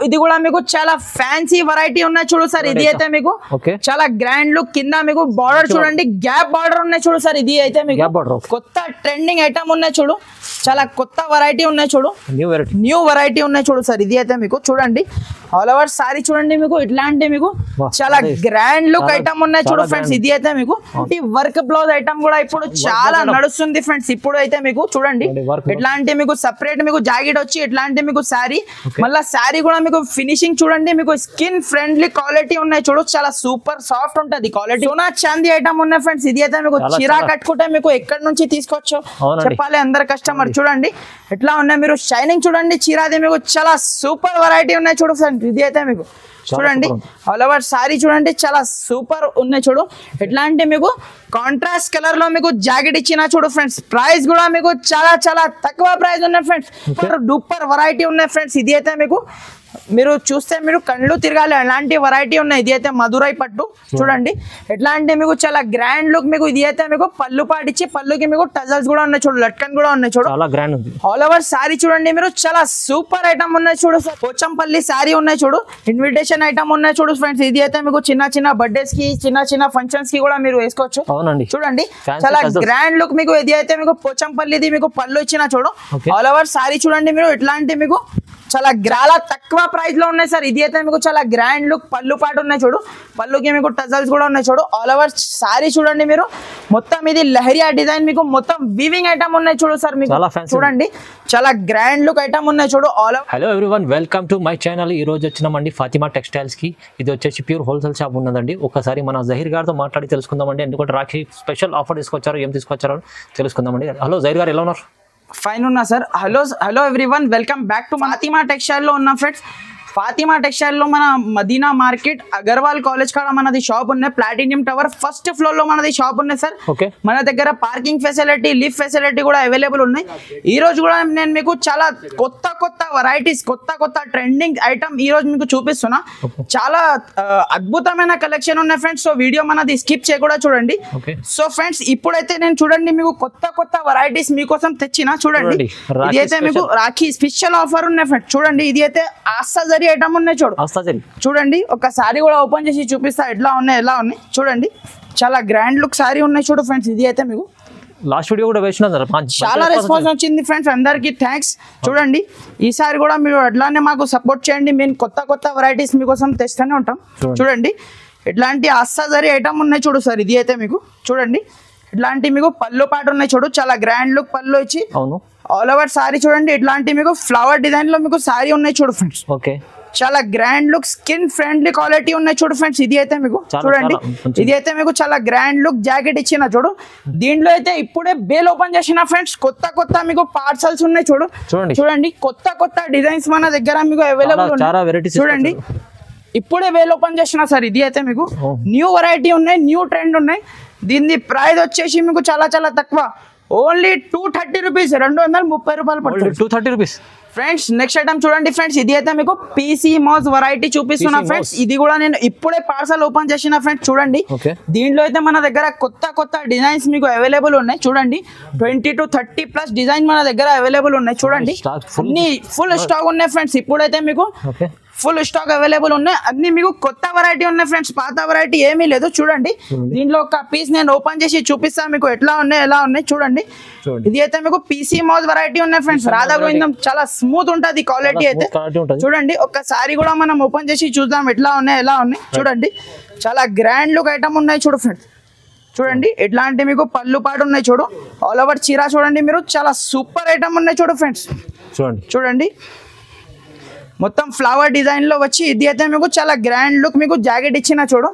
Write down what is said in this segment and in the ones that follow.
ఇది కూడా మీకు చాలా ఫ్యాన్సీ వెరైటీ ఉన్నాయి చూడు సార్. ఇది అయితే మీకు చాలా గ్రాండ్ లుక్, కింద మీకు బార్డర్ చూడండి, గ్యాప్ బార్డర్ ఉన్నాయి చూడు సార్. ఇది అయితే మీకు కొత్త ట్రెండింగ్ ఐటమ్ ఉన్నాయి చూడు, చాలా కొత్త వెరైటీ ఉన్నాయి చూడు, న్యూ వెరైటీ ఉన్నాయి చూడు సార్. ఇది అయితే మీకు చూడండి ఆల్ ఓవర్ సారీ చూడండి, మీకు ఇట్లాంటి మీకు చాలా గ్రాండ్ లుక్ ఐటమ్ ఉన్నాయి చూడు ఫ్రెండ్స్. ఇది అయితే మీకు వర్క్ బ్లౌజ్ ఐటమ్ కూడా ఇప్పుడు చాలా నడుస్తుంది ఫ్రెండ్స్. ఇప్పుడు అయితే మీకు చూడండి ఇట్లాంటి మీకు సపరేట్ మీకు జాకెట్ వచ్చి ఇట్లాంటి మీకు శారీ, మళ్ళీ శారీ కూడా మీకు ఫినిషింగ్ చూడండి, మీకు స్కిన్ ఫ్రెండ్లీ క్వాలిటీ ఉన్నాయి చూడు, చాలా సూపర్ సాఫ్ట్ ఉంటది క్వాలిటీ. సోనా చాందీ ఐటమ్ ఉన్నాయి ఫ్రెండ్స్. ఇది అయితే మీకు చీరా కట్టుకుంటే మీకు ఎక్కడి నుంచి తీసుకోవచ్చు చెప్పాలి అందరు కస్టమర్. చూడండి ఎట్లా ఉన్నాయి, మీరు షైనింగ్ చూడండి చీరాది, మీకు చాలా సూపర్ వెరైటీ ఉన్నాయి చూడు ఫ్రెండ్స్. ఇది అయితే మీకు చూడండి ఆల్ ఓవర్ సారీ చూడండి, చాలా సూపర్ ఉన్నాయి చూడు. ఎట్లాంటి మీకు కాంట్రాస్ట్ కలర్ లో మీకు జాకెట్ ఇచ్చిన చూడు ఫ్రెండ్స్. ప్రైస్ కూడా మీకు చాలా చాలా తక్కువ ప్రైస్ ఉన్నాయి ఫ్రెండ్స్, డూపర్ వెరైటీ ఉన్నాయి ఫ్రెండ్స్. ఇది అయితే మీకు మీరు చూస్తే మీరు కళ్ళు తిరగాలి, అలాంటి వెరైటీ ఉన్నాయి. ఇది అయితే మధురై పట్టు చూడండి, ఎట్లాంటి మీకు చాలా గ్రాండ్ లుక్. మీకు ఇది అయితే మీకు పళ్ళు పాటించి పళ్ళుకి మీకు టజల్స్ కూడా ఉన్నాయి చూడు, లట్కన్ కూడా ఉన్నాయి చూడు, ఆల్ ఓవర్ సారీ చూడండి, మీరు చాలా సూపర్ ఐటమ్ ఉన్నాయి చూడు. పోచంపల్లి సారీ ఉన్నాయి చూడు, ఇన్విటేషన్ ఐటమ్ ఉన్నాయి చూడు ఫ్రెండ్స్. ఇది అయితే మీకు చిన్న చిన్న బర్త్డేస్ కి, చిన్న చిన్న ఫంక్షన్స్ కి కూడా మీరు వేసుకోవచ్చు చూడండి, చాలా గ్రాండ్ లుక్. మీకు ఇది అయితే మీకు పోచంపల్లిది మీకు పళ్ళు ఇచ్చిన చూడు, ఆల్ ఓవర్ సారీ చూడండి, మీరు ఇట్లాంటి మీకు చాలా తక్కువ ప్రైస్ లో ఉన్నాయి సార్. ఇది అయితే మీకు చాలా గ్రాండ్ లుక్, పళ్ళు పాటు ఉన్నాయి చూడు, పళ్ళుకి మీకు టజల్స్ కూడా ఉన్నాయి చూడు, ఆల్ ఓవర్ సారీ చూడండి, మీరు మొత్తం ఇది లహరియా డిజైన్, మీకు మొత్తం వీవింగ్ ఐటమ్ ఉన్నాయి చూడు సార్. మీకు చూడండి చాలా గ్రాండ్ లుక్ ఐటమ్ ఉన్నాయి చూడు all over. Hello everyone, welcome to my channel. ఈ రోజు వచ్చినామండి ఫాతిమా టెక్స్టైల్స్ కి. ఇది వచ్చేసి ప్యూర్ హోల్సేల్ షాప్ ఉన్నదండి. ఒకసారి మన జహీర్ గారితో మాట్లాడి తెలుసుకుందామండి, ఎందుకంటే రాఖీ స్పెషల్ ఆఫర్ తీసుకొచ్చారు, ఏం తీసుకొచ్చారో తెలుసుకుందామండి. హలో జహీర్ గారు, ఎలా ఉన్నారు? ఫైన్ ఉన్నా sir. Hello everyone, welcome back to Fatima textile లో ఉన్నా ఫ్రెండ్స్. ఫాతిమా టెక్స్టైల్ లో మన మదీనా మార్కెట్ అగర్వాల్ కాలేజ్ కాడ మనది షాప్ ఉన్నాయి. ప్లాటినియం టవర్ ఫస్ట్ ఫ్లోర్ లో మనది షాప్ ఉన్నాయి సార్. మన దగ్గర పార్కింగ్ ఫెసిలిటీ, లిఫ్ట్ ఫెసిలిటీ కూడా అవైలబుల్ ఉన్నాయి. ఈ రోజు కూడా నేను మీకు చాలా కొత్త వెరైటీస్, కొత్త ట్రెండింగ్ ఐటమ్ ఈ రోజు మీకు చూపిస్తున్నా. చాలా అద్భుతమైన కలెక్షన్ ఉన్నాయి ఫ్రెండ్స్. సో వీడియో మనది స్కిప్ చేయకుండా చూడండి. సో ఫ్రెండ్స్ ఇప్పుడైతే నేను చూడండి మీకు కొత్త వెరైటీస్ మీకోసం తెచ్చిన చూడండి. ఇది అయితే మీకు రాఖీ స్పెషల్ ఆఫర్ ఉన్నాయి ఫ్రెండ్స్. చూడండి ఇది అయితే ఆస్తా ఐటమ్ ఉన్నాయి చూడండి, ఒక సారీ కూడా ఓపెన్ చేసి చూపిస్తా ఎట్లా ఉన్నాయి, ఎలా ఉన్నాయి చూడండి. చాలా గ్రాండ్ లుక్ సారీ ఉన్నాయి చూడు ఫ్రెండ్స్. ఇది అయితే మీకు లాస్ట్ వీడియో కూడా వేసిన చాలా రెస్పాన్స్ వచ్చింది ఫ్రెండ్స్, అందరికి థ్యాంక్స్. చూడండి ఈసారి కూడా మీరు అట్లానే మాకు సపోర్ట్ చేయండి, మేము కొత్త వెరైటీస్ మీకోసం తెస్తూనే ఉంటాం. చూడండి ఇట్లాంటి ఆస్తా ఐటమ్ ఉన్నాయి చూడు సార్. ఇది అయితే మీకు చూడండి ఇట్లాంటి మీకు పళ్ళు పాటు ఉన్నాయి చూడు, చాలా గ్రాండ్ లుక్ పళ్ళు ఇచ్చి ఆల్ ఓవర్ సారీ చూడండి. ఇట్లాంటి మీకు ఫ్లవర్ డిజైన్ లో మీకు సారీ ఉన్నాయి చూడు ఫ్రెండ్స్. చాలా grand look, skin friendly quality ఉన్నాయి చూడు ఫ్రెండ్స్. ఇది అయితే మీకు చూడండి, ఇది అయితే మీకు చాలా గ్రాండ్ లుక్ జాకెట్ ఇచ్చిన చూడు. దీంట్లో అయితే ఇప్పుడే బేల్ ఓపెన్ చేసిన ఫ్రెండ్స్, కొత్త మీకు పార్సల్స్ ఉన్నాయి చూడు. చూడండి కొత్త డిజైన్స్ మన దగ్గర మీకు అవైలబుల్ ఉన్నాయి చూడండి. ఇప్పుడే బేల్ ఓపెన్ చేసిన సార్. ఇది అయితే మీకు న్యూ వెరైటీ ఉన్నాయి, న్యూ ట్రెండ్ ఉన్నాయి. దీని ప్రైస్ వచ్చేసి మీకు చాలా తక్కువ, ఓన్లీ 230 రూపీస్, 230 రూపాయలు పడుతుంది. 230 రూపీస్ ఫ్రెండ్స్. నెక్స్ట్ ఐటమ్ చూడండి ఫ్రెండ్స్. ఇది అయితే మీకు పీసీ మోజ్ వెరైటీ చూపిస్తున్నా ఫ్రెండ్స్. ఇది కూడా నేను ఇప్పుడే పార్సల్ ఓపెన్ చేసిన ఫ్రెండ్స్. చూడండి దీంట్లో అయితే మన దగ్గర కొత్త డిజైన్స్ మీకు అవైలబుల్ ఉన్నాయి చూడండి. 20 to 30+ డిజైన్ మన దగ్గర అవైలబుల్ ఉన్నాయి చూడండి. అన్ని ఫుల్ స్టాక్ ఉన్నాయి ఫ్రెండ్స్. ఇప్పుడైతే మీకు ఫుల్ స్టాక్ అవైలబుల్ ఉన్నాయి, అన్ని మీకు కొత్త వెరైటీ ఉన్నాయి ఫ్రెండ్స్, పాత వెరైటీ ఏమీ లేదు. చూడండి దీంట్లో ఒక పీస్ నేను ఓపెన్ చేసి చూపిస్తాను మీకు ఎట్లా ఉన్నాయి, ఎలా ఉన్నాయి చూడండి. ఇది అయితే మీకు పీసీ మోజ్ వెరైటీ ఉన్నాయి ఫ్రెండ్స్. రాధా గోవిందం చాలా స్మూత్ ఉంటుంది క్వాలిటీ అయితే. చూడండి ఒక్కసారి కూడా మనం ఓపెన్ చేసి చూద్దాం ఎట్లా ఉన్నాయి, ఎలా ఉన్నాయి చూడండి. చాలా గ్రాండ్ లుక్ ఐటమ్ ఉన్నాయి చూడు ఫ్రెండ్స్. చూడండి ఇట్లాంటి మీకు పళ్ళు పాటు ఉన్నాయి చూడు, ఆల్ ఓవర్ చీర చూడండి, మీరు చాలా సూపర్ ఐటమ్ ఉన్నాయి చూడు ఫ్రెండ్స్. చూడండి మొత్తం ఫ్లవర్ డిజైన్ లో వచ్చి ఇది అయితే మీకు చాలా గ్రాండ్ లుక్ మీకు జాకెట్ ఇచ్చిన చూడు.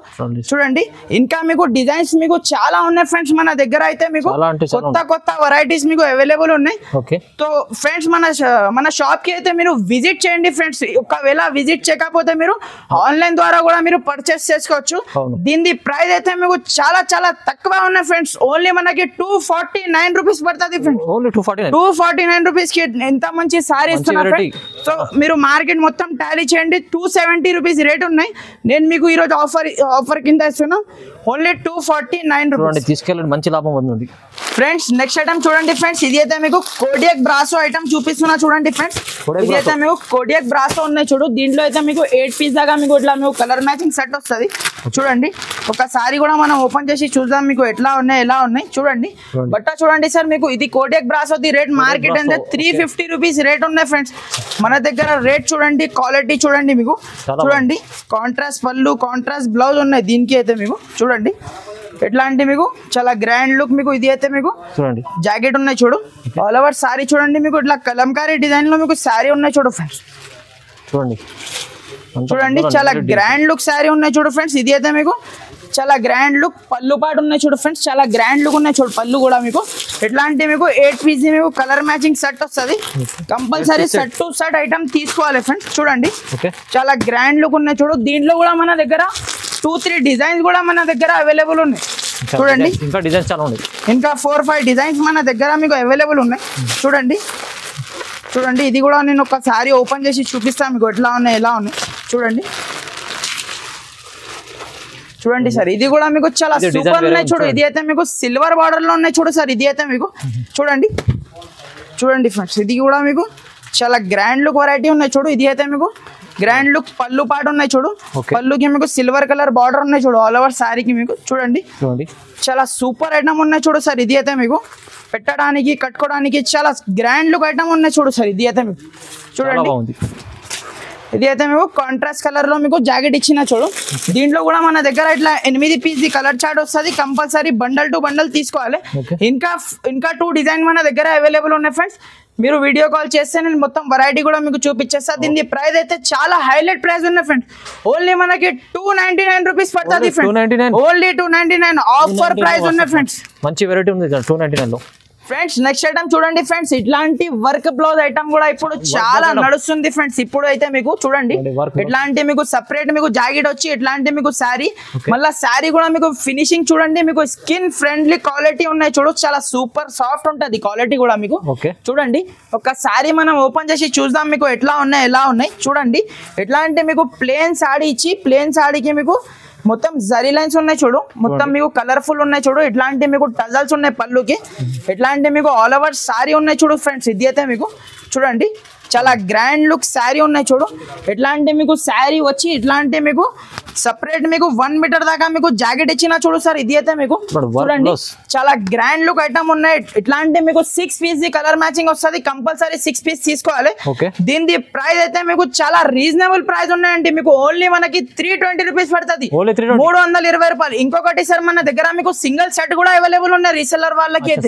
చూడండి ఇంకా మీకు డిజైన్స్ మీకు చాలా ఉన్నాయి ఫ్రెండ్స్. మన దగ్గర అయితే మీకు కొత్త వెరైటీస్ మీకు అవైలబుల్ ఉన్నాయి. సో ఫ్రెండ్స్ మన షాప్ కి అయితే మీరు విజిట్ చేయండి ఫ్రెండ్స్. ఒకవేళ విజిట్ చేయకపోతే మీరు ఆన్లైన్ ద్వారా కూడా మీరు పర్చేస్ చేసుకోవచ్చు. దీని ప్రైస్ అయితే మీకు చాలా తక్కువ ఉన్నాయి ఫ్రెండ్స్. ఓన్లీ మనకి 249 రూపీస్ పడుతుంది ఫ్రెండ్స్. 249 రూపీస్ కి ఎంత మంచి సారీ ఇస్తున్నారు ఫ్రెండ్స్. సో మీరు మార్కెట్ మొత్తం టాలీ చేయండి. 270 రూపీస్ రేట్ ఉన్నాయి. నేను మీకు ఈరోజు ఆఫర్ కింద ఇస్తున్నా ఓన్లీ 249 రూపీస్. తీసుకెళ్ళండి, మంచి లాభం ఉంది ఫ్రెండ్స్. నెక్స్ట్ ఐటమ్ చూడండి ఫ్రెండ్స్, ఇది అయితే మీకు కోడియాక్ బ్రాసో ఐటమ్ చూపిస్తున్నా చూడండి ఫ్రెండ్స్. ఇది అయితే మీకు కోడియాక్ బ్రాసో ఉన్నాయి చూడు. దీంట్లో అయితే మీకు 8 పీస్ దాకా మీకు ఇట్లా మీకు కలర్ మ్యాచింగ్ సెట్ వస్తుంది చూడండి. ఒకసారి కూడా మనం ఓపెన్ చేసి చూద్దాం మీకు ఎట్లా ఉన్నాయి ఎలా ఉన్నాయి చూడండి. బట్ట చూడండి సార్, మీకు ఇది కోడియాక్ బ్రాసో రేట్ మార్కెట్ అంటే 350 రూపీస్ రేట్ ఉన్నాయి ఫ్రెండ్స్. మన దగ్గర రేట్ చూడండి, క్వాలిటీ చూడండి, మీకు చూడండి కాంట్రాస్ట్ పళ్ళు కాంట్రాస్ట్ బ్లౌజ్ ఉన్నాయి దీనికి అయితే మీకు చూడండి. ఎట్లాంటి మీకు చాలా గ్రాండ్ లుక్. మీకు ఇది అయితే మీకు చూడండి జాకెట్ ఉన్నాయి చూడు. ఆల్ ఓవర్ సారీ చూడండి, మీకు ఇట్లా కలంకారీ డిజైన్ లో మీకు సారీ ఉన్నాయి చూడు ఫ్రెండ్స్. చూడండి చూడండి చాలా గ్రాండ్ లుక్ సారీ ఉన్నాయి చూడు ఫ్రెండ్స్. ఇది అయితే మీకు చాలా గ్రాండ్ లుక్. పళ్ళు పాటు ఉన్నాయి చూడు ఫ్రెండ్స్, చాలా గ్రాండ్ లుక్ ఉన్నాయి చూడు. పళ్ళు కూడా మీకు ఎట్లాంటి మీకు 8 పీస్ మీకు కలర్ మ్యాచింగ్ సెట్ వస్తుంది. Compulsory set to set item తీసుకోవాలి ఫ్రెండ్స్. చూడండి చాలా గ్రాండ్ లుక్ ఉన్నాయి చూడు. దీంట్లో కూడా మన దగ్గర 2-3 డిజైన్స్ కూడా మన దగ్గర అవైలబుల్ ఉన్నాయి చూడండి. ఇంకా డిజైన్స్ చాలా ఉన్నాయి, ఇంకా 4-5 డిజైన్స్ మన దగ్గర మీకు అవైలబుల్ ఉన్నాయి చూడండి. చూడండి ఇది కూడా నేను ఒకసారి ఓపెన్ చేసి చూపిస్తాను మీకు ఎట్లా ఉన్నాయి ఎలా ఉన్నాయి చూడండి. చూడండి సార్, ఇది కూడా మీకు చాలా సూపర్ ఉన్నాయి చూడు. ఇది అయితే మీకు సిల్వర్ బార్డర్ లో ఉన్నాయి చూడు సార్. ఇది అయితే మీకు చూడండి. చూడండి ఫ్రెండ్స్, ఇది కూడా మీకు చాలా గ్రాండ్ లుక్ వెరైటీ ఉన్నాయి చూడు. ఇది అయితే మీకు గ్రాండ్ లుక్. పళ్ళు పాటు ఉన్నాయి చూడు. పళ్ళుకి మీకు సిల్వర్ కలర్ బార్డర్ ఉన్నాయి చూడు. ఆల్ ఓవర్ సారీకి మీకు చూడండి చాలా సూపర్ ఐటమ్ ఉన్నాయి చూడు సార్. ఇది అయితే మీకు పెట్టడానికి కట్టుకోవడానికి చాలా గ్రాండ్ లుక్ ఐటమ్ ఉన్నాయి చూడు సార్. ఇది అయితే మీకు చూడండి. ఇది అయితే మీకు కాంట్రాస్ట్ కలర్ లో మీకు జాకెట్ ఇచ్చిన చూడు. దీంట్లో కూడా మన దగ్గర ఇట్లా 8 పీస్ కలర్ చార్ట్ వస్తుంది. కంపల్సరీ బండల్ టు బండల్ తీసుకోవాలి. ఇంకా 2 డిజైన్ మన దగ్గర అవైలబుల్ ఉన్నాయి ఫ్రెండ్స్. మీరు వీడియో కాల్ చేస్తే నేను మొత్తం వెరైటీ కూడా మీకు చూపించేస్తా. దీని ప్రైస్ అయితే చాలా హైలైట్ ప్రైస్ ఉన్నాయి ఫ్రెండ్స్. ఓన్లీ మనకి 299 రూపీస్ పడుతుంది ఫ్రెండ్స్. ఓన్లీ 299 ఆఫర్ ప్రైస్ ఉన్నాయి ఫ్రెండ్స్. మంచి వెరైటీ ఉంది 299 లో ఫ్రెండ్స్. నెక్స్ట్ ఐటమ్ చూడండి ఫ్రెండ్స్, ఇట్లాంటి వర్క్ బ్లౌజ్ ఐటమ్ కూడా ఇప్పుడు చాలా నడుస్తుంది ఫ్రెండ్స్. ఇప్పుడు అయితే మీకు చూడండి ఇట్లాంటి మీకు సపరేట్ మీకు జాకెట్ వచ్చి ఇట్లాంటి మీకు శారీ, మళ్ళీ శారీ కూడా మీకు ఫినిషింగ్ చూడండి. మీకు స్కిన్ ఫ్రెండ్లీ క్వాలిటీ ఉన్నాయి చూడు. చాలా సూపర్ సాఫ్ట్ ఉంటుంది క్వాలిటీ కూడా మీకు చూడండి. ఒక శారీ మనం ఓపెన్ చేసి చూద్దాం మీకు ఎట్లా ఉన్నాయి ఎలా ఉన్నాయి చూడండి. ఎట్లాంటి మీకు ప్లేన్ శారీ ఇచ్చి ప్లేన్ శారీకి మీకు మొత్తం జరీ లైన్స్ ఉన్నాయి చూడు. మొత్తం మీకు కలర్ఫుల్ ఉన్నాయి చూడు. ఇట్లాంటి మీకు టజల్స్ ఉన్నాయి పళ్ళుకి. ఇట్లాంటి మీకు ఆల్ ఓవర్ సారీ ఉన్నాయి చూడు ఫ్రెండ్స్. ఇది అయితే మీకు చూడండి చాలా గ్రాండ్ లుక్ శారీ ఉన్నాయి చూడు. ఎట్లాంటి మీకు శారీ వచ్చి ఇట్లాంటి మీకు సపరేట్ మీకు 1 మీటర్ దాకా మీకు జాకెట్ ఇచ్చిన చూడు సార్. ఇది అయితే మీకు చూడండి చాలా గ్రాండ్ లుక్ ఐటమ్ ఉన్నాయి. ఇట్లాంటి మీకు 6 పీస్ కలర్ మ్యాచింగ్ వస్తుంది. కంపల్సరీ 6 పీస్ తీసుకోవాలి. దీని ప్రైస్ అయితే మీకు చాలా రీజనబుల్ ప్రైస్ ఉన్నాయండి. మీకు ఓన్లీ మనకి 320 రూపీస్ పడుతుంది, 320 రూపాయలు. ఇంకొకటి సార్ మన దగ్గర మీకు సింగిల్ సెట్ కూడా అవైలబుల్ ఉన్నాయి రీసెల్లర్ వాళ్ళకి అయితే.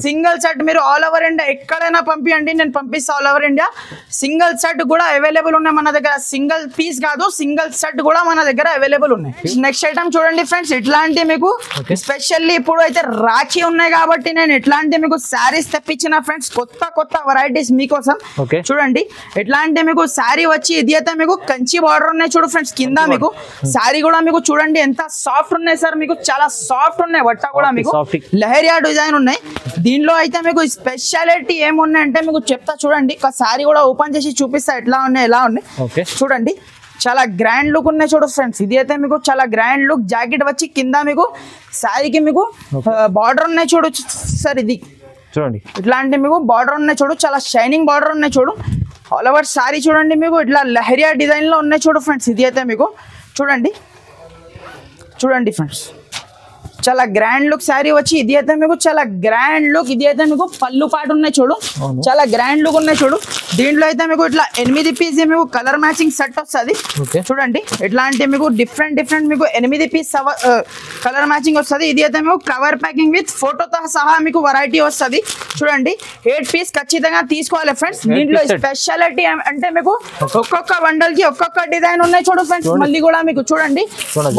సింగిల్ సెట్ మీరు ఆల్ ఓవర్ ఇండియా ఎక్కడైనా పంపించండి, నేను పంపిస్తా all over India. Single set కూడా అవైలబుల్ ఉన్నాయి మన దగ్గర. సింగిల్ పీస్ కాదు, సింగిల్ సెట్ కూడా మన దగ్గర అవైలబుల్ ఉన్నాయి. నెక్స్ట్ ఐటమ్ చూడండి ఫ్రెండ్స్, ఇట్లాంటి మీకు స్పెషల్లీ ఇప్పుడు అయితే రాఖీ ఉన్నాయి కాబట్టి నేను ఇట్లాంటి మీకు శారీస్ తెప్పించిన ఫ్రెండ్స్. కొత్త వెరైటీస్ మీకోసం చూడండి. ఇట్లాంటి మీకు శారీ వచ్చి ఇది అయితే మీకు కంచి బార్డర్ ఉన్నాయి చూడు ఫ్రెండ్స్. కింద మీకు శారీ కూడా మీకు చూడండి ఎంత సాఫ్ట్ ఉన్నాయి సార్. మీకు చాలా సాఫ్ట్ ఉన్నాయి. బట్ట కూడా మీకు లహరియా డిజైన్ ఉన్నాయి. దీనిలో అయితే మీకు స్పెషాలిటీ ఏమున్నాయి అంటే మీకు చెప్తా చూడండి. ఒక శారీ కూడా ఓపెన్ చేసి చూపిస్తా ఎట్లా ఉన్నాయి ఎలా ఉన్నాయి చూడండి. చాలా గ్రాండ్ లుక్ ఉన్నాయి చూడు ఫ్రెండ్స్. ఇది అయితే మీకు చాలా గ్రాండ్ లుక్. జాకెట్ వచ్చి కింద మీకు శారీకి మీకు బార్డర్ ఉన్నాయి చూడు సార్. ఇది చూడండి ఇట్లాంటి మీకు బార్డర్ ఉన్నాయి చూడు. చాలా షైనింగ్ బార్డర్ ఉన్నాయి చూడు. ఆల్ ఓవర్ శారీ చూడండి మీకు ఇట్లా లహరియా డిజైన్ లో ఉన్నాయి చూడు ఫ్రెండ్స్. ఇది అయితే మీకు చూడండి ఫ్రెండ్స్ చాలా గ్రాండ్ లుక్ శారీ వచ్చి ఇది అయితే మీకు చాలా గ్రాండ్ లుక్. ఇది అయితే మీకు పళ్ళు పాటు ఉన్నాయి చూడు. చాలా గ్రాండ్ లుక్ ఉన్నాయి చూడు. దీంట్లో అయితే మీకు ఇట్లా 8 పీస్ మీకు కలర్ మ్యాచింగ్ సెట్ వస్తుంది చూడండి. ఇట్లాంటి మీకు డిఫరెంట్ మీకు 8 పీస్ కలర్ మ్యాచింగ్ వస్తుంది. ఇది అయితే మీకు కవర్ ప్యాకింగ్ విత్ ఫోటోతో సహా మీకు వెరైటీ వస్తుంది చూడండి. 8 పీస్ ఖచ్చితంగా తీసుకోవాలి ఫ్రెండ్స్. దీంట్లో స్పెషాలిటీ అంటే మీకు ఒక్కొక్క బండల్ కి ఒక్కొక్క డిజైన్ ఉన్నాయి చూడు ఫ్రెండ్స్. మళ్ళీ కూడా మీకు చూడండి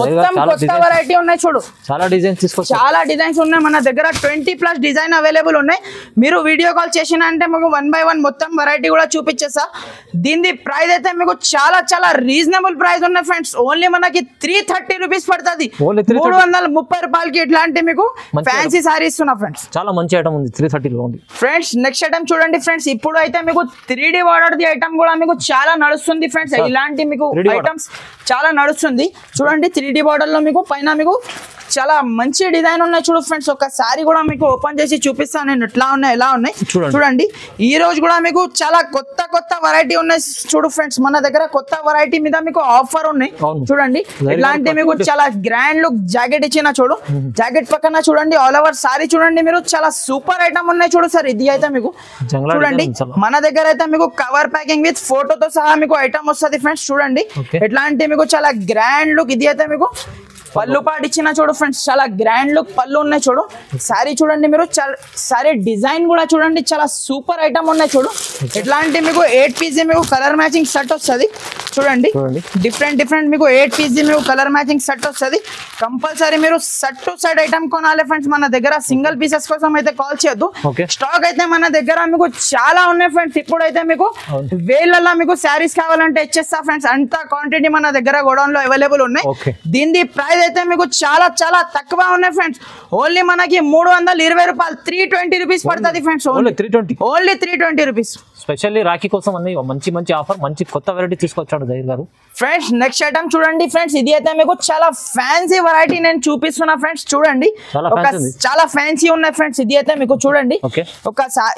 మొత్తం కొత్త వెరైటీ ఉన్నాయి చూడు. చాలా డిజైన్స్ ఉన్నాయి మన దగ్గర. 20+ డిజైన్ అవైలబుల్ ఉన్నాయి. మీరు వీడియో కాల్ చేసిన అంటే మీకు 1 by 1 మొత్తం వెరైటీ కూడా చూపించేస్తా. దీని ప్రైస్ అయితే మీకు చాలా రీజనబుల్ ప్రైస్ ఉన్నాయి ఫ్రెండ్స్. ఓన్లీ మనకి 330 రూపీస్ పడుతుంది. 330 రూపాయలకి ఇట్లాంటి మీకు ఫ్యాన్సీ సారీ ఇస్తున్నా ఫ్రెండ్స్. చాలా మంచి ఐటమ్ ఉంది 330 లో ఉంది ఫ్రెండ్స్. నెక్స్ట్ ఐటమ్ చూడండి ఫ్రెండ్స్. ఇప్పుడు అయితే మీకు 3D బార్డర్ ది ఐటమ్ కూడా మీకు చాలా నడుస్తుంది ఫ్రెండ్స్. ఇలాంటి మీకు ఐటమ్స్ చాలా నడుస్తుంది చూడండి. 3D బార్డర్ లో మీకు పైన మీకు చాలా మంచి డిజైన్ ఉన్నాయి చూడు ఫ్రెండ్స్. ఒకసారి కూడా మీకు ఓపెన్ చేసి చూపిస్తాను నేను ఎట్లా ఉన్నాయి ఎలా ఉన్నాయి చూడండి. ఈ రోజు కూడా మీకు చాలా కొత్త కొత్త వెరైటీ ఉన్నాయి చూడు ఫ్రెండ్స్. మన దగ్గర కొత్త వెరైటీ మీద మీకు ఆఫర్ ఉన్నాయి చూడండి. ఇట్లాంటి మీకు చాలా గ్రాండ్ లుక్ జాకెట్ ఇచ్చిన చూడు. జాకెట్ పక్కన చూడండి ఆల్ ఓవర్ సారీ చూడండి మీరు. చాలా సూపర్ ఐటమ్ ఉన్నాయి చూడు సార్. ఇది అయితే మీకు చూడండి మన దగ్గర అయితే మీకు కవర్ ప్యాకింగ్ విత్ ఫోటోతో సహా మీకు ఐటమ్ వస్తుంది ఫ్రెండ్స్. చూడండి ఎట్లాంటి మీకు చాలా గ్రాండ్ లుక్. ఇది అయితే మీకు పళ్ళు పాటు ఇచ్చిన చూడు ఫ్రెండ్స్. చాలా గ్రాండ్ లుక్ పళ్ళు ఉన్నాయి చూడు. సారీ చూడండి మీరు. సారీ డిజైన్ కూడా చూడండి చాలా సూపర్ ఐటమ్ ఉన్నాయి చూడు. ఎట్లాంటి మీకు 8 పీస్ మీకు కలర్ మ్యాచింగ్ సెట్ వస్తుంది చూడండి. డిఫరెంట్ మీకు 8 పీస్ మీకు కలర్ మ్యాచింగ్ సెట్ వస్తుంది. కంపల్సరీ మీరు సెట్ టు సెట్ ఐటమ్ కొనాలి ఫ్రెండ్స్. మన దగ్గర సింగిల్ పీసెస్ కోసం అయితే కాల్ చేయొద్దు. స్టాక్ అయితే మన దగ్గర మీకు చాలా ఉన్నాయి ఫ్రెండ్స్. ఇప్పుడైతే మీకు వేళ్ళల్లో మీకు శారీస్ కావాలంటే ఇచ్చేస్తా ఫ్రెండ్స్. అంత క్వాంటిటీ మన దగ్గర గోడౌన్ లో అవైలబుల్ ఉన్నాయి. దీని ప్రైస్ అయితే మీకు చాలా చాలా తక్కువ ఉన్నాయి ఫ్రెండ్స్. ఓన్లీ మనకి 320 రూపాయలు 320 రూపీస్ పడుతుంది friends. Only 320 rupees. Specially Rakhi కోసం అన్ని మంచి ఆఫర్ మంచి కొత్త వెరైటీ తీసుకొచ్చాడు జహీర్ గారు. ఫ్రెండ్స్ నెక్స్ట్ ఐటమ్ చూడండి ఫ్రెండ్స్. ఇది అయితే మీకు చాలా ఫ్యాన్సీ వెరైటీ నేను చూపిస్తున్నా ఫ్రెండ్స్. చూడండి చాలా ఫ్యాన్సీ ఉన్నాయి ఫ్రెండ్స్. ఇది అయితే మీకు చూడండి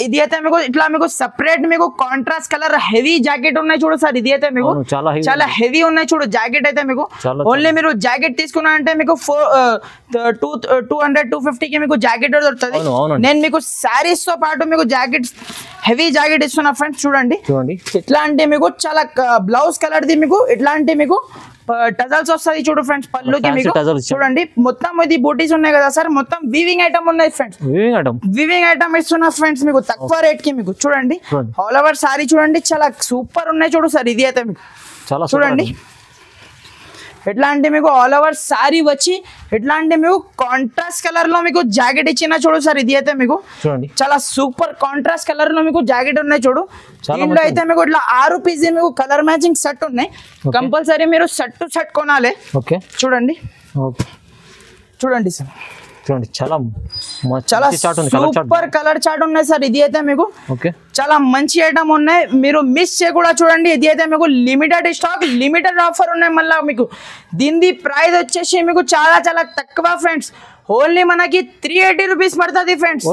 ఇది అయితే మీకు ఇట్లా మీకు సెపరేట్ మీకు కాంట్రాస్ట్ కలర్ హెవీ జాకెట్ ఉన్నాయి చూడు సార్. ఇది అయితే మీకు చాలా హెవీ ఉన్నాయి చూడు జాకెట్ అయితే మీకు. ఓన్లీ మీరు జాకెట్ తీసుకున్నారంటే మీకు 200-250 కి మీకు జాకెట్ దొరుకుతుంది. నేను మీకు శారీస్ తో పాటు మీకు జాకెట్ హెవీ జాకెట్ ఇస్తున్నా ఫ్రెండ్స్. చూడండి ఇట్లాంటి మీకు చాలా బ్లౌజ్ కలర్ ది మీకు ఇట్లాంటి మీకు టజల్స్ వస్తాయి చూడు ఫ్రెండ్స్. పళ్ళుకి మీకు చూడండి మొత్తం ఇది బూటీస్ ఉన్నాయి కదా సార్. మొత్తం వీవింగ్ ఐటమ్ ఉన్నాయి ఫ్రెండ్స్. వీవింగ్ ఐటమ్ ఇస్తున్నా ఫ్రెండ్స్ మీకు తక్కువ రేట్ కి మీకు. చూడండి ఆల్ ఓవర్ సారీ చూడండి చాలా సూపర్ ఉన్నాయి చూడు సార్. ఇది అయితే మీకు చూడండి ఎట్లాంటి మీకు ఆల్ ఓవర్ సారీ వచ్చి ఎట్లాంటి మీకు కాంట్రాస్ట్ కలర్ లో మీకు జాకెట్ ఇచ్చిన చూడు సార్. ఇది అయితే మీకు చాలా సూపర్ కాంట్రాస్ట్ కలర్ లో మీకు జాకెట్ ఉన్నాయి చూడు. దీంట్లో అయితే మీకు ఇట్లా 6 పీస్ మీకు కలర్ మ్యాచింగ్ సెట్ ఉన్నాయి. కంపల్సరీ మీరు సెట్ టు సెట్ కొనాలి. చూడండి సార్ చూడండి చాలా సూపర్ కలర్ చార్ట్ ఉన్నాయి సార్. ఇది అయితే మీకు చాలా మంచి ఐటమ్ ఉన్నాయి. మీరు మిస్ చేయకుండా చూడండి. ఇది అయితే మీకు లిమిటెడ్ స్టాక్ లిమిటెడ్ ఆఫర్ ఉన్నాయి. మళ్ళీ మీకు దీని ప్రైస్ వచ్చేసి మీకు చాలా చాలా తక్కువ ఫ్రెండ్స్. ఓన్లీ మనకి 380 రూపీస్ పడుతుంది ఫ్రెండ్స్.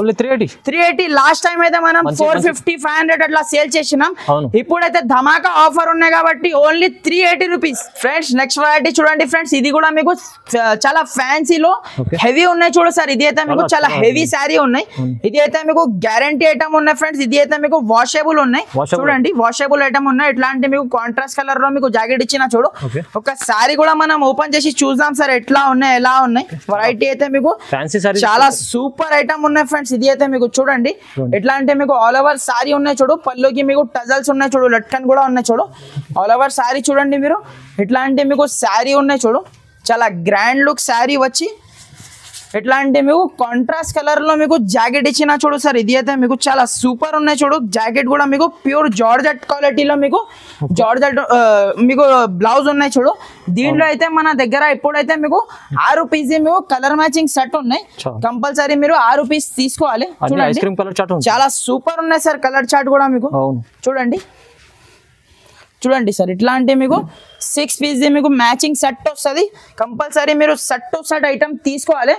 380 లాస్ట్ టైం అయితే మనం 450-500 అట్లా సేల్ చేసినాం. ఇప్పుడైతే ధమాకా ఆఫర్ ఉన్నాయి కాబట్టి only 380 rupees friends. Next variety చూడండి ఫ్రెండ్స్. ఇది కూడా మీకు చాలా ఫ్యాన్సీలో హెవీ ఉన్నాయి చూడు సార్. ఇది అయితే మీకు చాలా హెవీ శారీ ఉన్నాయి. ఇది అయితే మీకు గ్యారంటీ ఐటమ్ ఉన్నాయి ఫ్రెండ్స్. ఇది అయితే మీకు వాషబుల్ ఉన్నాయి చూడండి. వాషబుల్ ఐటమ్ ఉన్నాయి. ఇట్లాంటి మీకు కాంట్రాస్ట్ కలర్ లో మీకు జాకెట్ ఇచ్చిన చూడు. ఒక శారీ కూడా మనం ఓపెన్ చేసి చూద్దాం సార్ ఎట్లా ఉన్నాయి ఎలా ఉన్నాయి. వెరైటీ అయితే మీకు చాలా సూపర్ ఐటమ్ ఉన్నాయి ఫ్రెండ్స్. ఇది అయితే మీకు చూడండి ఎట్లా అంటే మీకు ఆల్ ఓవర్ సారీ ఉన్నాయి చూడు. పళ్ళుకి మీకు టజల్స్ ఉన్నాయి చూడు. లట్కన్ కూడా ఉన్నాయి చూడు. ఆల్ ఓవర్ సారీ చూడండి మీరు. ఎట్లా అంటే మీకు సారీ ఉన్నాయి చూడు. చాలా గ్రాండ్ లుక్ సారీ వచ్చి ఎట్లాంటి మీకు కాంట్రాస్ట్ కలర్ లో మీకు జాకెట్ ఇచ్చిన చూడు సార్. ఇది అయితే మీకు చాలా సూపర్ ఉన్నాయి చూడు. జాకెట్ కూడా మీకు ప్యూర్ జార్జెట్ క్వాలిటీలో మీకు జార్జెట్ మీకు బ్లౌజ్ ఉన్నాయి చూడు. దీంట్లో అయితే మన దగ్గర ఇప్పుడైతే మీకు 6 పీస్ మీకు కలర్ మ్యాచింగ్ సెట్ ఉన్నాయి. కంపల్సరీ మీరు 6 పీస్ తీసుకోవాలి. చూడండి చాలా సూపర్ ఉన్నాయి సార్. కలర్ చార్ట్ కూడా మీకు చూడండి సార్. ఇట్లాంటి మీకు 6 పీస్ మీకు మ్యాచింగ్ సెట్ వస్తుంది. కంపల్సరీ మీరు సెట్ టు సెట్ ఐటమ్ తీసుకోవాలి.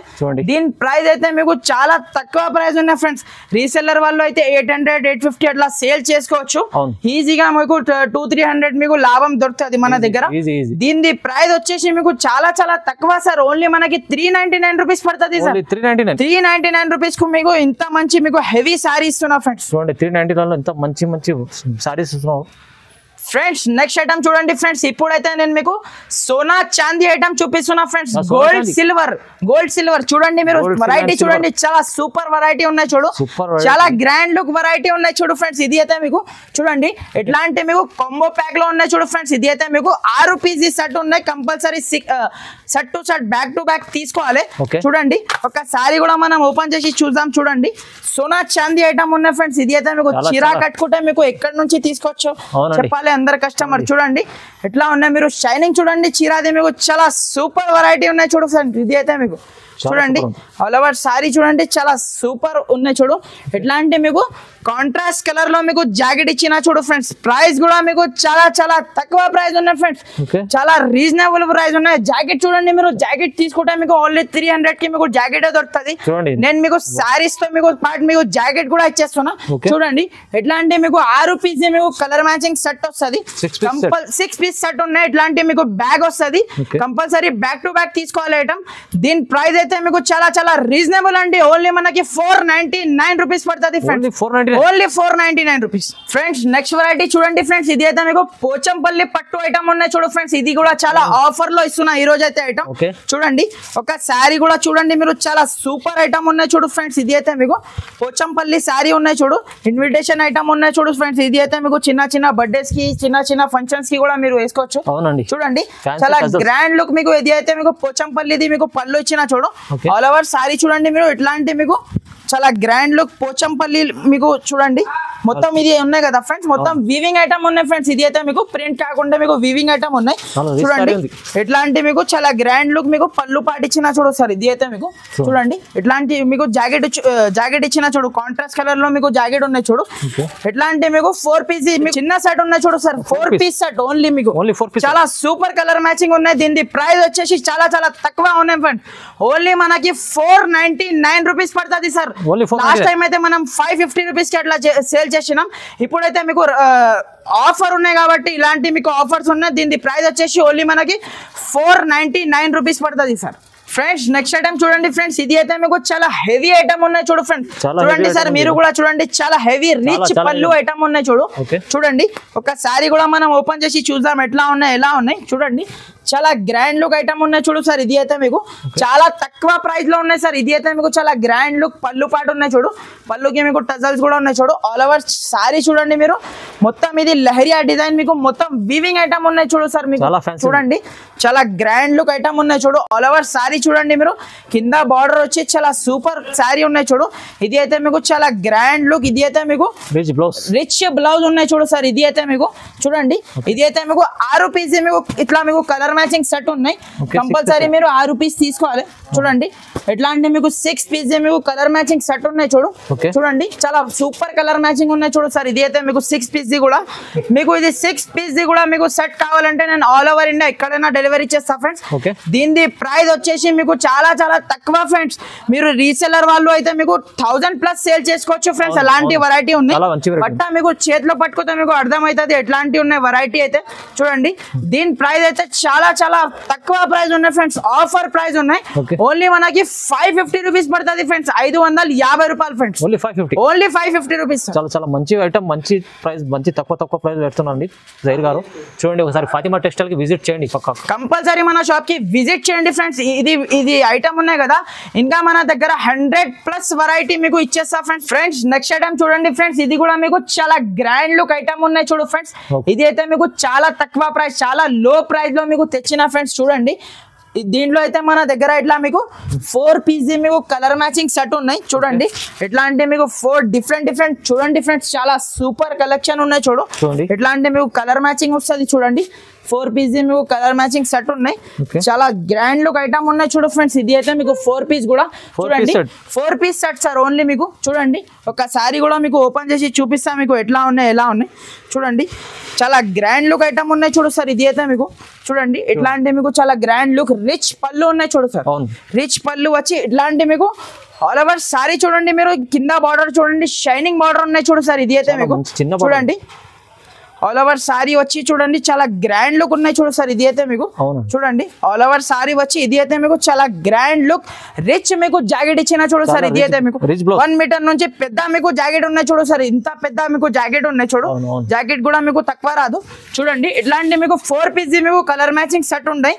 దీని ప్రైస్ అయితే మీకు చాలా తక్కువ ప్రైస్ ఉన్నాయి ఫ్రెండ్స్. రీసెల్లర్ వాళ్ళు అయితే 800-850 అట్లా సేల్ చేసుకోవచ్చు. ఈజీగా మీకు 200-300 మీకు లాభం దొరుకుతుంది మన దగ్గర. దీని ప్రైస్ వచ్చేసి మీకు చాలా చాలా తక్కువ సార్. ఓన్లీ మనకి 399 రూపీస్ పడుతుంది సార్. 399 రూపీస్ కు మీకు ఇంత మంచి మీకు హెవీ సారీ ఇస్తున్నా ఫ్రెండ్స్. 399 ఇంత మంచి సారీస్ ఇస్తున్నావు ఫ్రెండ్స్. నెక్స్ట్ ఐటమ్ చూడండి ఫ్రెండ్స్. ఇప్పుడైతే నేను మీకు సోనా చాందీ ఐటమ్ చూపిస్తున్నా ఫ్రెండ్స్. గోల్డ్ సిల్వర్ చూడండి మీరు. వెరైటీ చూడండి చాలా సూపర్ వెరైటీ ఉన్నాయి చూడు. చాలా గ్రాండ్ లుక్ వెరైటీ ఉన్నాయి చూడు ఫ్రెండ్స్. ఇది అయితే మీకు చూడండి ఎట్లాంటి మీకు కాంబో ప్యాక్ లో ఉన్నాయి చూడు ఫ్రెండ్స్. ఇది అయితే మీకు 6 పీస్ సెట్ ఉన్నాయి. Compulsory set to set back to back తీసుకోవాలి. చూడండి ఒకసారి కూడా మనం ఓపెన్ చేసి చూద్దాం. చూడండి సోనా చాందీ ఐటమ్ ఉన్నాయి ఫ్రెండ్స్. ఇది అయితే మీకు చీరా కట్టుకుంటే మీకు ఎక్కడి నుంచి తీసుకోవచ్చు చెప్పాలి అందరు కస్టమర్. చూడండి ఎట్లా ఉన్నాయి మీరు. షైనింగ్ చూడండి చీరాది మీకు చాలా సూపర్ వెరైటీ ఉన్నాయి చూడు ఫ్రెండ్స్. ఇది అయితే మీకు చూడండి ఆల్ ఓవర్ సారీ చూడండి చాలా సూపర్ ఉన్నాయి చూడు ఎట్లాంటి మీకు కాంట్రాస్ట్ కలర్ లో మీకు జాకెట్ ఇచ్చిన చూడు ఫ్రెండ్స్ ప్రైస్ కూడా మీకు చాలా చాలా తక్కువ ప్రైస్ ఉన్నాయి ఫ్రెండ్స్ చాలా రీజనబుల్ ప్రైస్ ఉన్నాయి జాకెట్ చూడండి మీరు జాకెట్ తీసుకుంటే మీకు ఓన్లీ 300 కి మీకు జాకెట్ దొరుకుతుంది నేను మీకు సారీస్ తో మీకు పాటు మీకు జాకెట్ కూడా ఇచ్చేస్తున్నా చూడండి ఎట్లాంటి మీకు 6 పీస్ మీకు కలర్ మ్యాచింగ్ సెట్ వస్తుంది 6 పీస్ సెట్ ఉన్నాయి ఇట్లాంటి మీకు బ్యాగ్ వస్తుంది కంపల్సరీ బ్యాక్ టు బ్యాక్ తీసుకోవాలి ఐటమ్ దీని ప్రైస్ అయితే మీకు చాలా చాలా రీజనబుల్ అండి ఓన్లీ మనకి 499 రూపీస్ పడుతుంది friends only 499 rupees friends next variety చూడండి ఫ్రెండ్స్ ఇది అయితే మీకు పోచంపల్లి పట్టు ఐటమ్ ఉన్నాయి చూడు ఫ్రెండ్స్ ఇది కూడా చాలా ఆఫర్ లో ఇస్తున్నా ఈ రోజు అయితే ఐటమ్ చూడండి ఒక శారీ కూడా చూడండి మీరు చాలా సూపర్ ఐటమ్ ఉన్నాయి చూడు ఫ్రెండ్స్ ఇది అయితే మీకు పోచంపల్లి శారీ ఉన్నాయి చూడు ఇన్విటేషన్ ఐటమ్ ఉన్నాయి చూడు ఫ్రెండ్స్ ఇది అయితే మీకు చిన్న చిన్న బర్త్డేస్ కి చిన్న చిన్న ఫంక్షన్స్ కి కూడా మీరు వేసుకోవచ్చు చూడండి చాలా గ్రాండ్ లుక్ మీకు ఇది అయితే మీకు పోచంపల్లిది మీకు పళ్ళు ఇచ్చిన చూడు ఆల్ ఓవర్ శారీ చూడండి మీరు ఇట్లాంటి మీకు చాలా గ్రాండ్ లుక్ పోచంపల్లి మీకు చూడంండి మొత్తం ఇది ఉన్నాయి కదా ఫ్రెండ్స్ మొత్తం వీవింగ్ ఐటమ్ ఉన్నాయి ఫ్రెండ్స్ ఇది అయితే మీకు ప్రింట్ కాకుండా మీకు వీవింగ్ ఐటమ్ ఉన్నాయి చూడండి ఇట్లాంటి మీకు చాలా గ్రాండ్ లుక్ మీకు పళ్ళు పాటించిన చూడు సార్ ఇది అయితే మీకు చూడండి ఇట్లాంటి మీకు జాకెట్ ఇచ్చిన చూడు కాంట్రాస్ట్ కలర్ లో మీకు జాకెట్ ఉన్నాయి చూడు ఇట్లాంటి మీకు 4 పీస్ చిన్న సెట్ ఉన్నాయి చూడు సార్ 4 పీస్ సెట్ ఓన్లీ మీకు చాలా సూపర్ కలర్ మ్యాచింగ్ ఉన్నాయి దీని ప్రైస్ వచ్చేసి చాలా చాలా తక్కువ ఉన్నాయి ఫ్రెండ్ ఓన్లీ మనకి 499 రూపీస్ పడుతుంది సార్ లాస్ట్ టైం అయితే మనం 550 రూపీస్ కి అట్లా సేల్ చేసినాం ఇప్పుడైతే మీకు ఆఫర్ ఉన్నాయి కాబట్టి ఇలాంటి మీకు ఆఫర్స్ ఉన్నాయి దీని ప్రైస్ వచ్చేసి ఓన్లీ మనకి 499 రూపీస్ పడుతుంది సార్ ఫ్రెండ్స్ నెక్స్ట్ ఐటమ్ చూడండి ఫ్రెండ్స్ ఇది అయితే మీకు చాలా హెవీ ఐటమ్ ఉన్నాయి చూడు ఫ్రెండ్స్ చూడండి సార్ మీరు కూడా చూడండి చాలా హెవీ రిచ్ పళ్ళు ఐటమ్ ఉన్నాయి చూడు చూడండి ఒక సారీ కూడా మనం ఓపెన్ చేసి చూద్దాం ఎట్లా ఉన్నాయి ఎలా ఉన్నాయి చూడండి చాలా గ్రాండ్ లుక్ ఐటమ్ ఉన్నాయి చూడు సార్ ఇది అయితే మీకు చాలా తక్కువ ప్రైస్ లో ఉన్నాయి సార్ ఇది అయితే మీకు చాలా గ్రాండ్ లుక్ పళ్ళు పాటు ఉన్నాయి చూడు పళ్ళుకి మీకు టజల్స్ కూడా ఉన్నాయి చూడు ఆల్ ఓవర్ సారీ చూడండి మీరు మొత్తం ఇది లహరియా డిజైన్ మీకు మొత్తం వీవింగ్ ఐటమ్ ఉన్నాయి చూడు సార్ మీకు చూడండి చాలా గ్రాండ్ లుక్ ఐటమ్ ఉన్నాయి చూడు ఆల్ ఓవర్ సారీ చూడండి మీరు కింద బార్డర్ వచ్చి చాలా సూపర్ సారీ ఉన్నాయి చూడు ఇది అయితే మీకు చాలా గ్రాండ్ లుక్ ఇది అయితే మీకు రిచ్ బ్లౌజ్ ఉన్నాయి చూడు సార్ ఇది అయితే మీకు చూడండి ఇది అయితే మీకు 6 పీస్ మీకు ఇట్లా మీకు కలర్ మ్యాచింగ్ సెట్ ఉన్నాయి కంపల్సరీ మీరు 6 పీస్ తీసుకోవాలి చూడండి ఎట్లాంటి మీకు 6 పీస్ మీకు కలర్ మ్యాచింగ్ సెట్ ఉన్నాయి చూడు చూడండి చాలా సూపర్ కలర్ మ్యాచింగ్ ఉన్నాయి చూడు సార్ ఇది అయితే మీకు 6 పీస్ ది కూడా మీకు ఇది 6 పీస్ ది కూడా మీకు సెట్ కావాలంటే నేను ఆల్ ఓవర్ ఇండియా ఎక్కడైనా డెలివరీ చేస్తా ఫ్రెండ్స్ దీని ప్రైస్ వచ్చేసి మీకు చాలా చాలా తక్కువ ఫ్రెండ్స్ మీరు రీసెల్లర్ వాళ్ళు అయితే మీకు 1000+ సేల్ చేసుకోవచ్చు ఫ్రెండ్స్ అలాంటి వెరైటీ ఉన్నాయి బట్ మీకు చేతిలో పట్టుకుంటే మీకు అర్థమవుతుంది ఎట్లాంటి ఉన్నాయి వెరైటీ అయితే చూడండి దీని ప్రైస్ అయితే చాలా చాలా తక్కువ ప్రైస్ ఉన్నాయి ఫ్రెండ్స్ ఆఫర్ ప్రైస్ ఉన్నాయి ఓన్లీ మనకి 550 రూపీస్ పడుతుంది ఫ్రెండ్స్ 550 రూపాయలు ఫ్రెండ్స్ ఓన్లీ 550 రూపీస్ చాలా చాలా మంచి ఐటమ్ మంచి ప్రైస్ మంచి తక్కువ ప్రైస్ పెడుతున్నాండి జైర్ గారు చూడండి ఒకసారి ఫాతిమా టెక్స్టైల్ కి విజిట్ చేయండి కంపల్సరీ మన షాప్ కి విజిట్ చేయండి ఫ్రెండ్స్ ఇది ఐటమ్ ఉన్నాయి కదా ఇంకా మన దగ్గర 100+ వెరైటీ మీకు ఇచ్చేస్తా ఫ్రెండ్స్ నెక్స్ట్ ఐటమ్ చూడండి ఫ్రెండ్స్ ఇది కూడా మీకు చాలా గ్రాండ్ లుక్ ఐటమ్ ఉన్నాయి చూడు ఫ్రెండ్స్ ఇది అయితే మీకు చాలా తక్కువ ప్రైస్ చాలా లో ప్రైస్ లో మీకు తెచ్చిన ఫ్రెండ్స్ చూడండి దీంట్లో అయితే మన దగ్గర ఇట్లా మీకు 4 పీస్ మీకు కలర్ మ్యాచింగ్ సెట్ ఉన్నాయి చూడండి ఎట్లా అంటే మీకు 4 డిఫరెంట్ చూడండి ఫ్రెండ్స్ చాలా సూపర్ కలెక్షన్ ఉన్నాయి చూడు ఎట్లా అంటే మీకు కలర్ మ్యాచింగ్ వస్తుంది చూడండి 4 పీస్ మీకు కలర్ మ్యాచింగ్ సెట్ ఉన్నాయి చాలా గ్రాండ్ లుక్ ఐటమ్ ఉన్నాయి చూడు ఫ్రెండ్స్ ఇది అయితే మీకు 4 పీస్ కూడా చూడండి 4 పీస్ సెట్ సార్ ఓన్లీ మీకు చూడండి ఒక సారీ కూడా మీకు ఓపెన్ చేసి చూపిస్తా మీకు ఎట్లా ఉన్నాయి ఎలా ఉన్నాయి చూడండి చాలా గ్రాండ్ లుక్ ఐటమ్ ఉన్నాయి చూడు సార్ ఇది అయితే మీకు చూడండి ఇట్లాంటి మీకు చాలా గ్రాండ్ లుక్ రిచ్ పళ్ళు ఉన్నాయి చూడు సార్ రిచ్ పళ్ళు వచ్చి ఇట్లాంటి మీకు ఆల్ ఓవర్ సారీ చూడండి మీరు కింద బార్డర్ చూడండి షైనింగ్ బార్డర్ ఉన్నాయి చూడు సార్ ఇది అయితే మీకు చూడండి ఆల్ ఓవర్ సారీ వచ్చి చూడండి చాలా గ్రాండ్ లుక్ ఉన్నాయి చూడు సార్ ఇది అయితే మీకు చూడండి ఆల్ ఓవర్ సారీ వచ్చి ఇది అయితే మీకు చాలా గ్రాండ్ లుక్ రిచ్ మీకు జాకెట్ ఇచ్చిన చూడు సార్ ఇది అయితే మీకు 1 మీటర్ నుంచి పెద్ద మీకు జాకెట్ ఉన్నాయి చూడు సార్ ఇంత పెద్ద మీకు జాకెట్ ఉన్నాయి చూడు జాకెట్ కూడా మీకు తక్కువ రాదు చూడండి ఇట్లాంటి మీకు 4 పీస్ మీకు కలర్ మ్యాచింగ్ సెట్ ఉంటాయి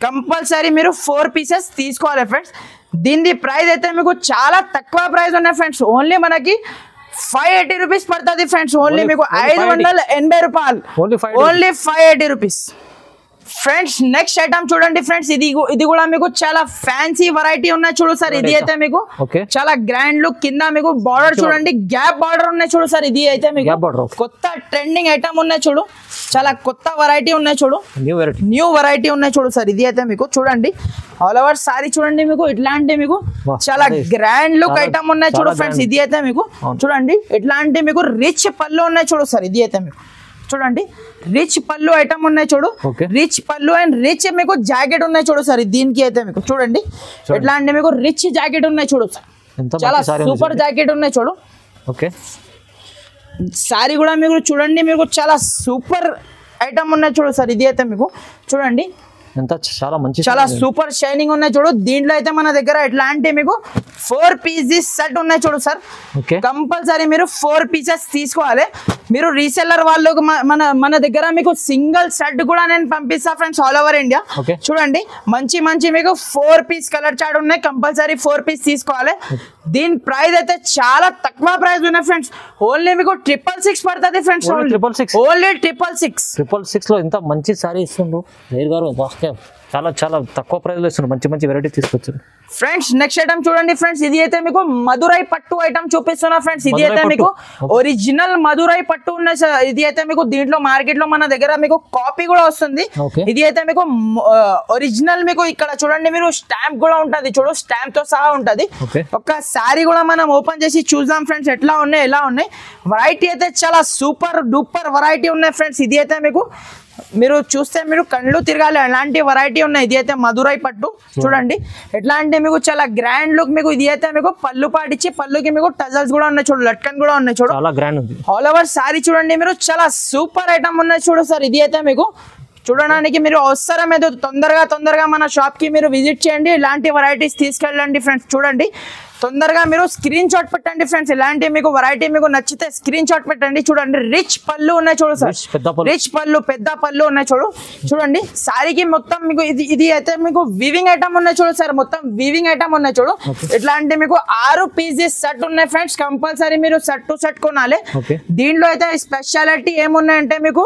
కంపల్సరీ మీరు 4 పీసెస్ తీసుకోవాలి ఫ్రెండ్స్ దీని ప్రైస్ అయితే మీకు చాలా తక్కువ ప్రైస్ ఉన్నాయి ఫ్రెండ్స్ ఓన్లీ మనకి 580 రూపీస్ పడుతుంది ఫ్రెండ్స్ ఓన్లీ మీకు 580 రూపాయలు only 580 rupees friends next item చూడండి ఫ్రెండ్స్, ఇది కూడా మీకు చాలా ఫ్యాన్సీ వెరైటీ ఉన్నాయి చూడు సార్. ఇది అయితే మీకు చాలా గ్రాండ్ లుక్, కింద మీకు బార్డర్ చూడండి గ్యాప్ బార్డర్ ఉన్నాయి చూడు సార్. ఇది అయితే మీకు కొత్త ట్రెండింగ్ ఐటమ్ ఉన్నాయి చూడు, చాలా కొత్త వెరైటీ ఉన్నాయి చూడు, న్యూ వెరైటీ ఉన్నాయి చూడు సార్. ఇది అయితే మీకు చూడండి ఆల్ ఓవర్ సారీ చూడండి, మీకు ఇట్లాంటి మీకు చాలా గ్రాండ్ లుక్ ఐటమ్ ఉన్నాయి చూడు ఫ్రెండ్స్. ఇది అయితే మీకు చూడండి ఇట్లాంటి మీకు రిచ్ పళ్ళు ఉన్నాయి చూడు సార్. ఇది అయితే మీకు చూడండి రిచ్ పళ్ళు ఐటమ్ ఉన్నాయి చూడు, రిచ్ పళ్ళు అండ్ రిచ్ మీకు జాకెట్ ఉన్నాయి చూడు సార్. దీనికి అయితే మీకు చూడండి ఇట్లాంటి మీకు రిచ్ జాకెట్ ఉన్నాయి చూడు సార్, చాలా సూపర్ జాకెట్ ఉన్నాయి చూడు. ఓకే సారీ కూడా మీకు చూడండి, మీకు చాలా సూపర్ ఐటమ్ ఉన్నాయి చూడు సార్. ఇది అయితే మీకు చూడండి చాలా మంచి, చాలా సూపర్ షైనింగ్ ఉన్నాయి చూడు. దీంట్లో అయితే మన దగ్గర ఎట్లాంటి మీకు 4 పీసెస్ సెట్ ఉన్నాయి చూడు సార్. కంపల్సరీ మీరు 4 పీసెస్ తీసుకోవాలి. మీరు రీసెల్లర్ వాళ్ళకు మన దగ్గర మీకు సింగిల్ సెట్ కూడా నేను పంపిస్తా ఫ్రెండ్స్ ఆల్ ఓవర్ ఇండియా. చూడండి మంచి మంచి మీకు 4 పీస్ కలర్ చార్ట్ ఉన్నాయి, కంపల్సరీ 4 పీస్ తీసుకోవాలి. దీని ప్రైస్ అయితే చాలా తక్కువ ప్రైస్ ఉన్నాయి ఫ్రెండ్స్, ఓన్లీ మీకు 666 పడుతుంది ఫ్రెండ్స్, ఓన్లీ 666 లో ఇంత మంచి సారీ ఇస్తుండ్రు చాలా చాలా తక్కువ ప్రైస్ లో ఇస్తున్నారు, మంచి మంచి వెరైటీ తీసుకొచ్చారు ఫ్రెండ్స్. నెక్స్ట్ ఐటమ్ చూడండి ఫ్రెండ్స్, ఇది అయితే మీకు మధురై పట్టు ఐటమ్ చూపిస్తున్నా ఫ్రెండ్స్. ఇది అయితే మీకు ఒరిజినల్ మధురై పట్టు ఉన్నాయి సార్. ఇది అయితే మీకు దీంట్లో మార్కెట్ లో మన దగ్గర మీకు కాపీ కూడా వస్తుంది. ఇది అయితే మీకు ఒరిజినల్ మీకు ఇక్కడ చూడండి మీరు స్టాంప్ కూడా ఉంటది చూడు, స్టాంప్ తో సహా ఉంటది. ఒక సారీ కూడా మనం ఓపెన్ చేసి చూద్దాం ఫ్రెండ్స్ ఎట్లా ఉన్నాయి ఎలా ఉన్నాయి. వెరైటీ అయితే చాలా సూపర్ డూపర్ వెరైటీ ఉన్నాయి ఫ్రెండ్స్. ఇది అయితే మీకు మీరు చూస్తే మీరు కళ్ళు తిరగాలి, అలాంటి వెరైటీ ఉన్నాయి. ఇది అయితే మధురై పట్టు చూడండి ఎట్లాంటి మీకు చాలా గ్రాండ్ లుక్. మీకు ఇది అయితే మీకు పళ్ళు పాటించి పళ్ళుకి మీకు టజల్స్ కూడా ఉన్నాయి చూడు, లట్కన్ కూడా ఉన్నాయి చూడు, చాలా గ్రాండ్ ఉంది. ఆల్ ఓవర్ సారీ చూడండి మీరు చాలా సూపర్ ఐటమ్ ఉన్నాయి చూడు సార్. ఇది అయితే మీకు చూడడానికి మీరు అవసరం ఏదో తొందరగా మన షాప్ కి మీరు విజిట్ చేయండి, ఇలాంటి వెరైటీస్ తీసుకెళ్ళండి ఫ్రెండ్స్. చూడండి తొందరగా మీరు స్క్రీన్ షాట్ పెట్టండి ఫ్రెండ్స్, ఇలాంటి మీకు వెరైటీ మీకు నచ్చితే స్క్రీన్ షాట్ పెట్టండి. చూడండి రిచ్ పళ్ళు ఉన్నాయి చూడు సార్, రిచ్ పళ్ళు పెద్ద పళ్ళు ఉన్నాయి చూడు. చూడండి సారీకి మొత్తం మీకు ఇది అయితే మీకు వీవింగ్ ఐటమ్ ఉన్నాయి చూడు సార్, మొత్తం వీవింగ్ ఐటమ్ ఉన్నాయి చూడు. ఇట్లాంటి మీకు 6 పీసెస్ సెట్ ఉన్నాయి ఫ్రెండ్స్, కంపల్సరీ మీరు సెట్ టు సెట్ కొనాలి. దీంట్లో అయితే స్పెషాలిటీ ఏమున్నాయంటే మీకు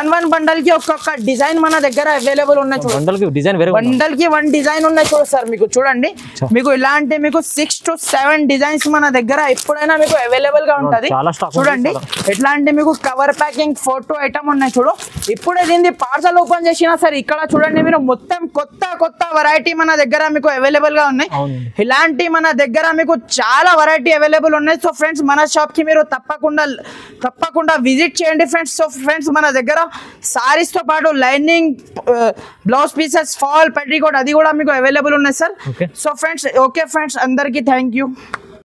1 బండల్ కి ఒక్కొక్క డిజైన్ మన దగ్గర అవైలబుల్ ఉన్నాయి చూడు, బండల్ కి 1 డిజైన్ ఉన్నాయి చూడు సార్. మీకు చూడండి మీకు ఇలాంటి మీకు 6 to 7 డిజైన్స్ మన దగ్గర ఎప్పుడైనా మీకు అవైలబుల్ గా ఉంటది. చూడండి ఎట్లాంటి మీకు కవర్ ప్యాకింగ్ ఫోటో ఐటమ్ ఉన్నాయి చూడు. ఇప్పుడే దీన్ని పార్సల్ ఓపెన్ చేసినా సరే ఇక్కడ చూడండి మీరు మొత్తం కొత్త వెరైటీ మన దగ్గర మీకు అవైలబుల్ గా ఉన్నాయి. ఇలాంటి మన దగ్గర మీకు చాలా వెరైటీ అవైలబుల్ ఉన్నాయి. సో ఫ్రెండ్స్ మన షాప్ కి మీరు తప్పకుండా విజిట్ చేయండి ఫ్రెండ్స్. సో ఫ్రెండ్స్ మన దగ్గర సారీస్ తో పాటు లైనింగ్ బ్లౌజ్ పీసెస్ ఫాల్ పెట్రికోట్ అది కూడా మీకు అవైలబుల్ ఉన్నాయి sir. So friends okay friends అందరికి థ్యాంక్ యూ.